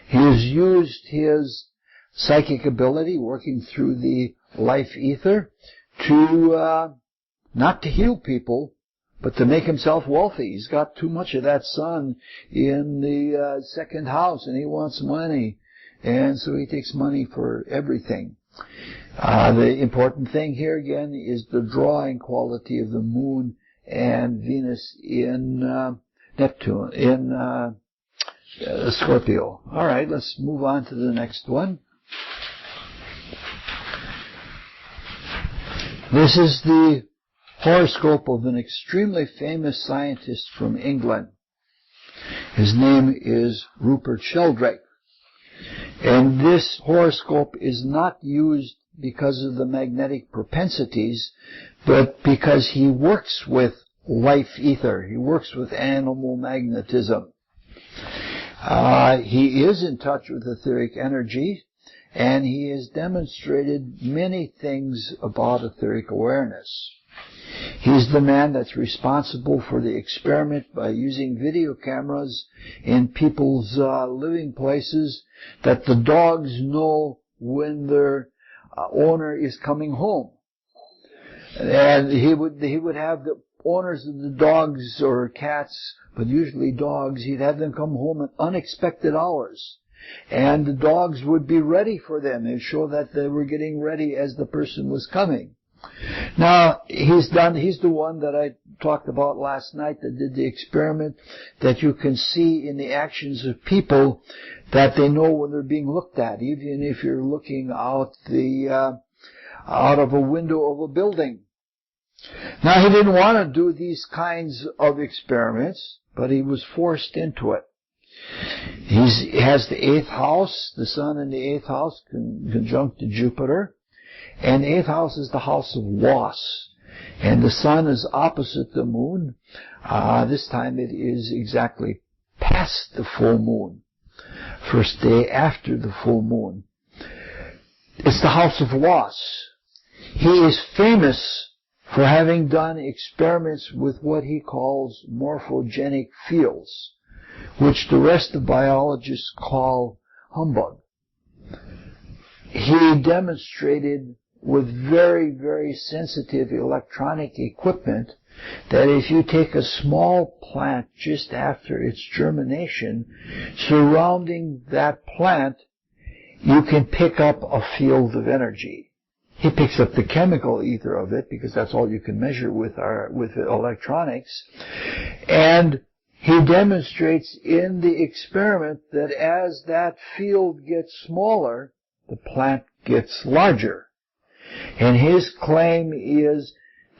S1: He has used his psychic ability, working through the life ether, to not to heal people, but to make himself wealthy. He's got too much of that sun in the second house, and he wants money, and so he takes money for everything. The important thing here again is the drawing quality of the moon and Venus in Neptune, in Scorpio. All right, let's move on to the next one. This is the horoscope of an extremely famous scientist from England. His name is Rupert Sheldrake. And this horoscope is not used because of the magnetic propensities, but because he works with life ether. He works with animal magnetism. He is in touch with etheric energy, and he has demonstrated many things about etheric awareness. He's the man that's responsible for the experiment by using video cameras in people's living places that the dogs know when their owner is coming home. And he would have the owners of the dogs or cats, but usually dogs, he'd have them come home at unexpected hours. And the dogs would be ready for them and show that they were getting ready as the person was coming. Now, he's the one that I talked about last night that did the experiment that you can see in the actions of people that they know when they're being looked at, even if you're looking out of a window of a building. Now, he didn't want to do these kinds of experiments, but he was forced into it. He has the 8th house, the sun in the 8th house conjunct to Jupiter, and the 8th house is the house of loss, and the sun is opposite the moon. This time it is exactly past the full moon, first day after the full moon. It's the house of loss. He is famous for having done experiments with what he calls morphogenic fields, which the rest of biologists call humbug. He demonstrated with very, very sensitive electronic equipment that if you take a small plant just after its germination, surrounding that plant, you can pick up a field of energy. He picks up the chemical ether of it because that's all you can measure with electronics. And he demonstrates in the experiment that as that field gets smaller, the plant gets larger. And his claim is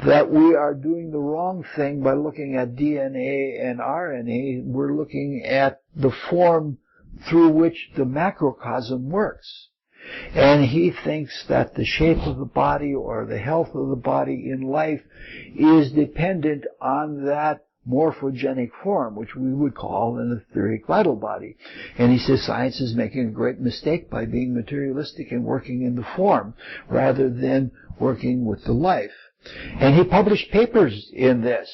S1: that we are doing the wrong thing by looking at DNA and RNA. We're looking at the form through which the macrocosm works. And he thinks that the shape of the body or the health of the body in life is dependent on that morphogenic form, which we would call an etheric vital body. And he says science is making a great mistake by being materialistic and working in the form rather than working with the life. And he published papers in this.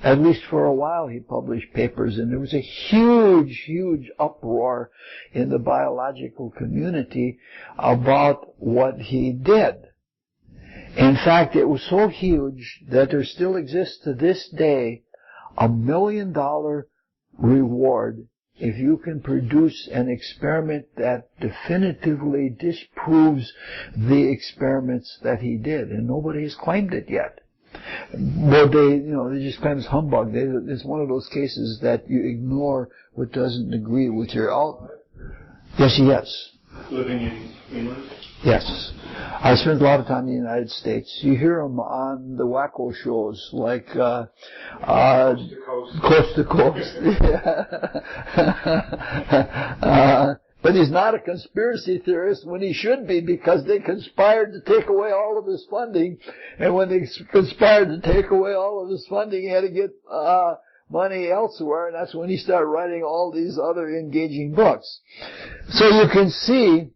S1: At least for a while he published papers, and there was a huge, huge uproar in the biological community about what he did. In fact, it was so huge that there still exists to this day $1 million reward if you can produce an experiment that definitively disproves the experiments that he did, and nobody has claimed it yet. Well, they just claim it's humbug. It's one of those cases that you ignore what doesn't agree with your Yes, he is.
S2: Living in England?
S1: Yes. I spent a lot of time in the United States. You hear them on the wacko shows like Coast to Coast. But he's not a conspiracy theorist when he should be, because they conspired to take away all of his funding. And when they conspired to take away all of his funding, he had to get money elsewhere, and that's when he started writing all these other engaging books. So you can see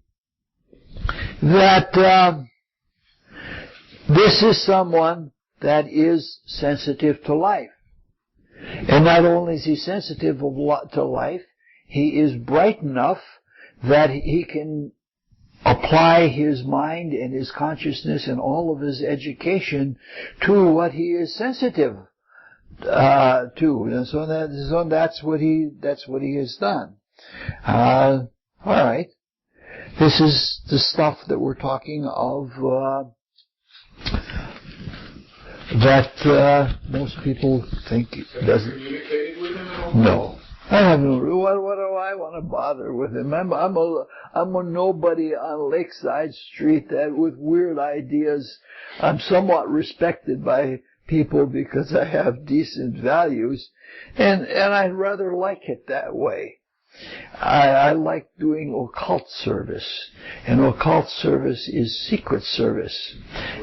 S1: that this is someone that is sensitive to life. And not only is he sensitive to life, he is bright enough that he can apply his mind and his consciousness and all of his education to what he is sensitive to. And so that's what he has done. All right. This is the stuff that we're talking of, that most people think doesn't.
S2: Communicated with him at all?
S1: No. I have no. What do I want to bother with him? I'm a nobody on Lakeside Street that with weird ideas. I'm somewhat respected by people because I have decent values, and I'd rather like it that way. I like doing occult service, and occult service is secret service.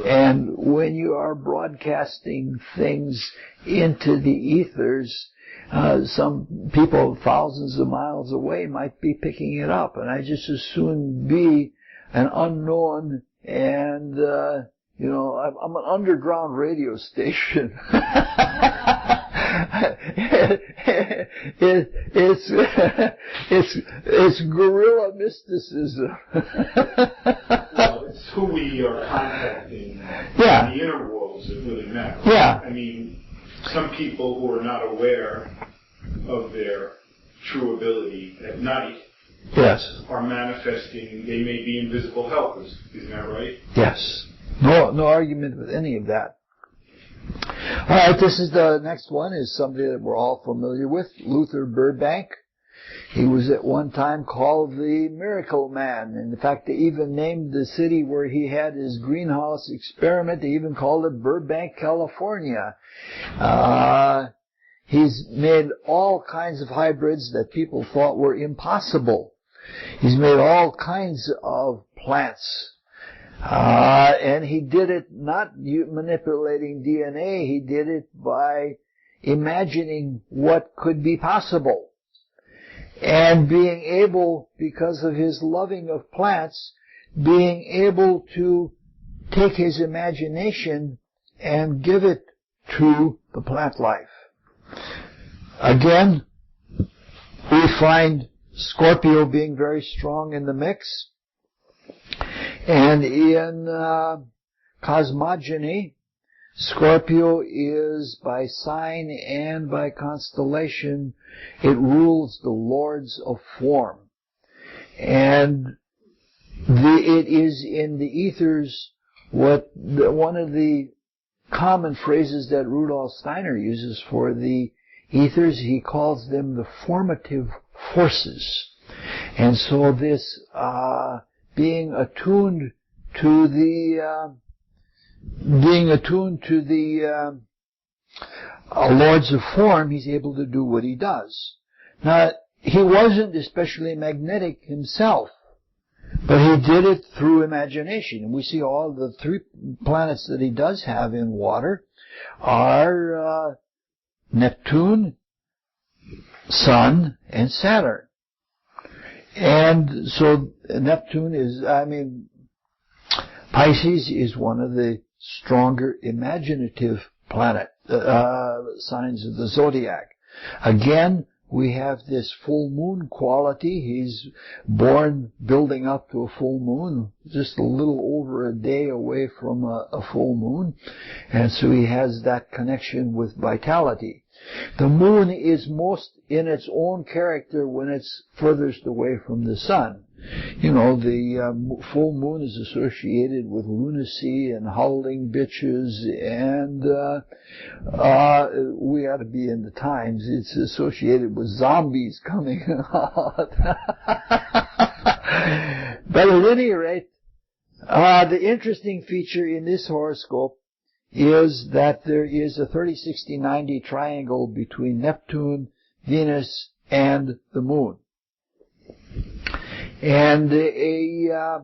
S1: And when you are broadcasting things into the ethers, some people thousands of miles away might be picking it up, and I just as soon be an unknown and, I'm an underground radio station. It's guerrilla mysticism.
S2: Well, it's who we are contacting.
S1: Yeah.
S2: The inner worlds that really matter.
S1: Yeah.
S2: I mean, some people who are not aware of their true ability at night,
S1: yes,
S2: are manifesting. They may be invisible helpers. Isn't that right?
S1: Yes. No argument with any of that. All right, this is the next one is somebody that we're all familiar with, Luther Burbank. He was at one time called the Miracle Man. In fact, they even named the city where he had his greenhouse experiment, they even called it Burbank, California. He's made all kinds of hybrids that people thought were impossible. He's made all kinds of plants. And he did it not manipulating DNA, he did it by imagining what could be possible. And being able, because of his loving of plants, being able to take his imagination and give it to the plant life. Again, we find Scorpio being very strong in the mix. And in cosmogony, Scorpio is by sign and by constellation, it rules the lords of form. And it is in the ethers one of the common phrases that Rudolf Steiner uses for the ethers, he calls them the formative forces. And so this being attuned to the lords of form, he's able to do what he does. Now, he wasn't especially magnetic himself, but he did it through imagination. And we see all the three planets that he does have in water are Neptune, Sun, and Saturn. And so Neptune Pisces is one of the stronger imaginative planet signs of the zodiac. Again, we have this full moon quality. He's born building up to a full moon, just a little over a day away from a full moon. And so he has that connection with vitality. The moon is most in its own character when it's furthest away from the sun. You know, the full moon is associated with lunacy and howling bitches, and we ought to be in the times. It's associated with zombies coming out. But at any rate, The interesting feature in this horoscope is that there is a 30-60-90 triangle between Neptune, Venus, and the Moon. And a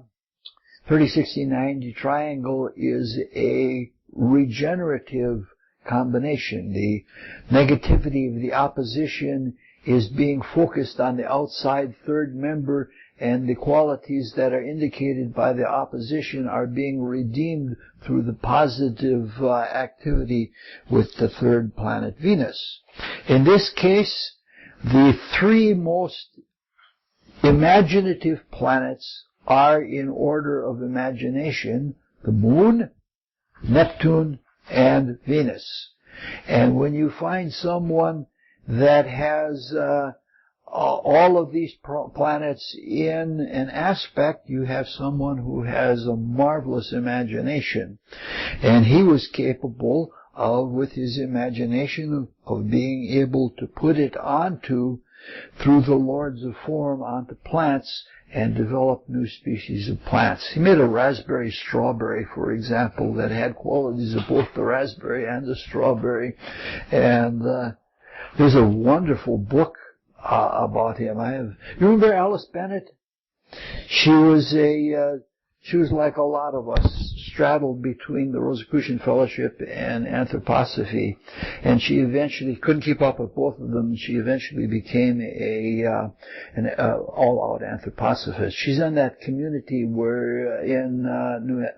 S1: 30-60-90 triangle is a regenerative combination. The negativity of the opposition is being focused on the outside third member, and the qualities that are indicated by the opposition are being redeemed through the positive activity with the third planet, Venus. In this case, the three most imaginative planets are in order of imagination: the Moon, Neptune, and Venus. And when you find someone that has all of these planets in an aspect, you have someone who has a marvelous imagination. And he was capable of, with his imagination, of being able to put it onto, through the lords of form, onto plants and develop new species of plants. He made a raspberry strawberry, for example, that had qualities of both the raspberry and the strawberry. And there's a wonderful book about him. You remember Alice Bennett? She was like a lot of us, straddled between the Rosicrucian Fellowship and Anthroposophy, and she eventually couldn't keep up with both of them. She eventually became an all-out anthroposophist. She's in that community where in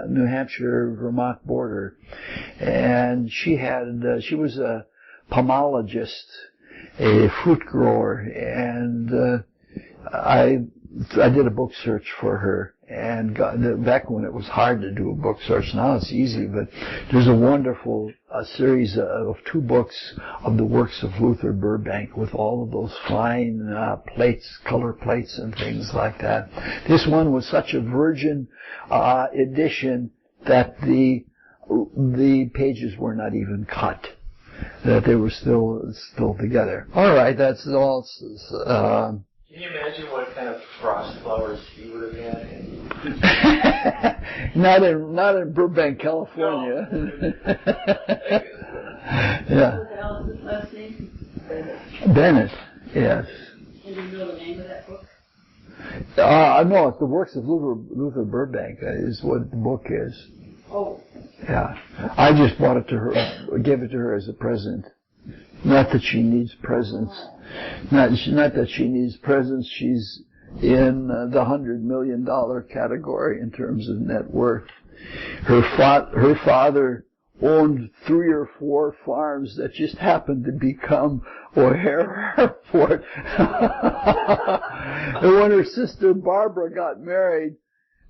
S1: New Hampshire-Vermont border, and she was a pomologist, a fruit grower, and I did a book search for her, and back when it was hard to do a book search. Now it's easy, but there's a wonderful series of 2 books of the works of Luther Burbank with all of those fine plates, color plates and things like that. This one was such a virgin edition that the pages were not even cut, that they were still together. All right, that's all.
S3: Can you imagine what kind of frost flowers he would have had?
S1: Not in Burbank, California.
S3: No.
S1: Yeah.
S4: What was Alice's last name?
S1: Bennett, yes.
S4: And do you know the name of that book?
S1: No, it's the works of Luther Burbank is what the book is.
S4: Oh.
S1: Yeah. I just bought it to her, gave it to her as a present. Not that she needs presents. Not that she needs presents. She's in the $100 million category in terms of net worth. Her father owned 3 or 4 farms that just happened to become O'Hare Airport. And when her sister Barbara got married,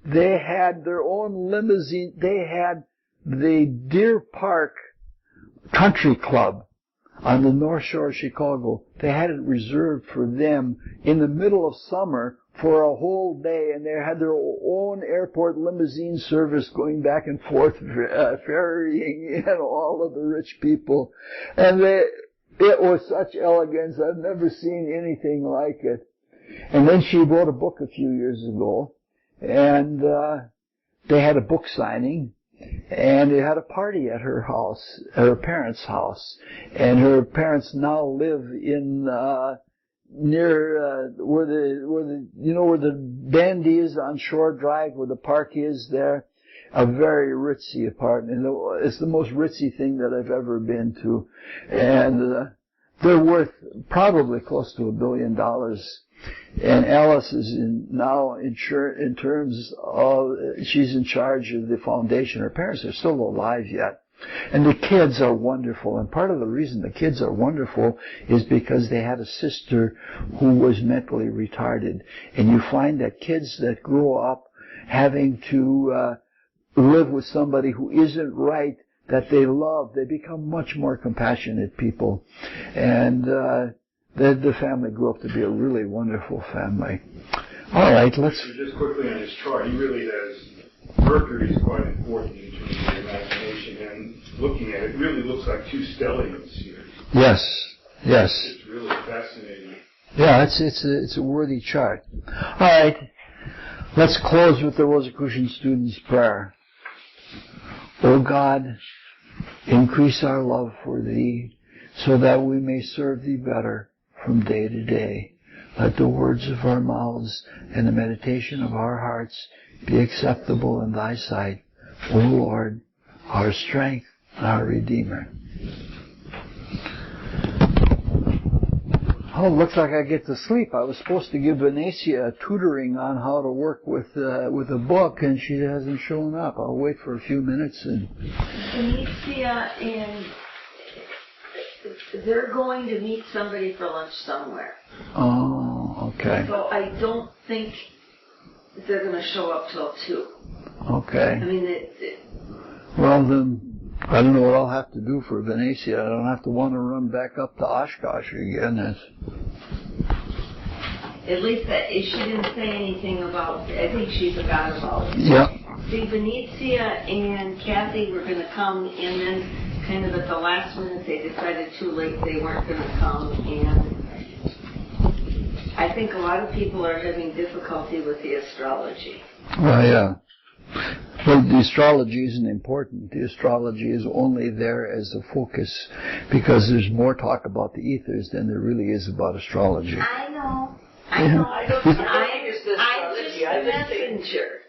S1: they had their own limousine. They had the Deer Park Country Club on the North Shore of Chicago. They had it reserved for them in the middle of summer for a whole day, and they had their own airport limousine service going back and forth, ferrying in all of the rich people. And it was such elegance. I've never seen anything like it. And then she wrote a book a few years ago, and they had a book signing. And they had a party at her house, at her parents' house. And her parents now live in near where the Dandy is on Shore Drive, where the park is there. A very ritzy apartment. It's the most ritzy thing that I've ever been to. And they're worth probably close to $1 billion. And Alice is now in terms of, she's in charge of the foundation. Her parents are still alive yet. And the kids are wonderful. And part of the reason the kids are wonderful is because they had a sister who was mentally retarded. And you find that kids that grow up having to live with somebody who isn't right, that they love, they become much more compassionate people. And the family grew up to be a really wonderful family. All right, let's...
S2: Just quickly on his chart, he really has... Mercury is quite important in terms of the imagination, and looking at it, really looks like 2 stelliums here.
S1: Yes.
S2: It's really fascinating.
S1: Yeah, it's a worthy chart. All right. Let's close with the Rosicrucian student's prayer. O God, increase our love for Thee, so that we may serve Thee better from day to day. Let the words of our mouths and the meditation of our hearts be acceptable in Thy sight, O Lord, our strength and our Redeemer. Oh, it looks like I get to sleep. I was supposed to give Venetia a tutoring on how to work with a book, and she hasn't shown up. I'll wait for a few minutes. And
S5: Venetia and they're going to meet somebody for lunch somewhere.
S1: Oh, okay.
S5: So I don't think they're going to show up till 2.
S1: Okay.
S5: I mean,
S1: well then, I don't know what I'll have to do for Venetia. I don't have to want to run back up to Oshkosh again.
S5: At least she didn't say anything about. I think she forgot about it.
S1: Yeah.
S5: See, Venetia and Kathy were going to come, and then kind of at the last minute they decided too late they weren't going to come, and I think a lot of people are having difficulty with the astrology.
S1: Well, yeah. Well, the astrology isn't important. The astrology is only there as a focus because there's more talk about the ethers than there really is about astrology.
S5: I know.
S1: Yeah.
S5: I'm just a messenger.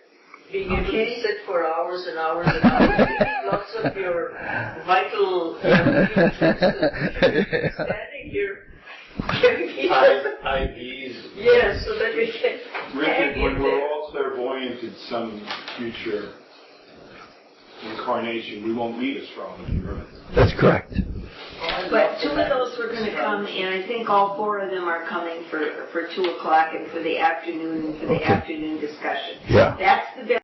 S6: Being able to sit for hours and hours and hours, lots of your vital standing here.
S3: IVs.
S6: Yes, so that we can
S2: Richard, when we're all clairvoyant in some future incarnation, we won't need astrology, right?
S1: That's correct.
S5: But 2 of those were going to come, and I think all 4 of them are coming for 2 o'clock and for the afternoon and for the afternoon discussion.
S1: Yeah.
S5: That's the best.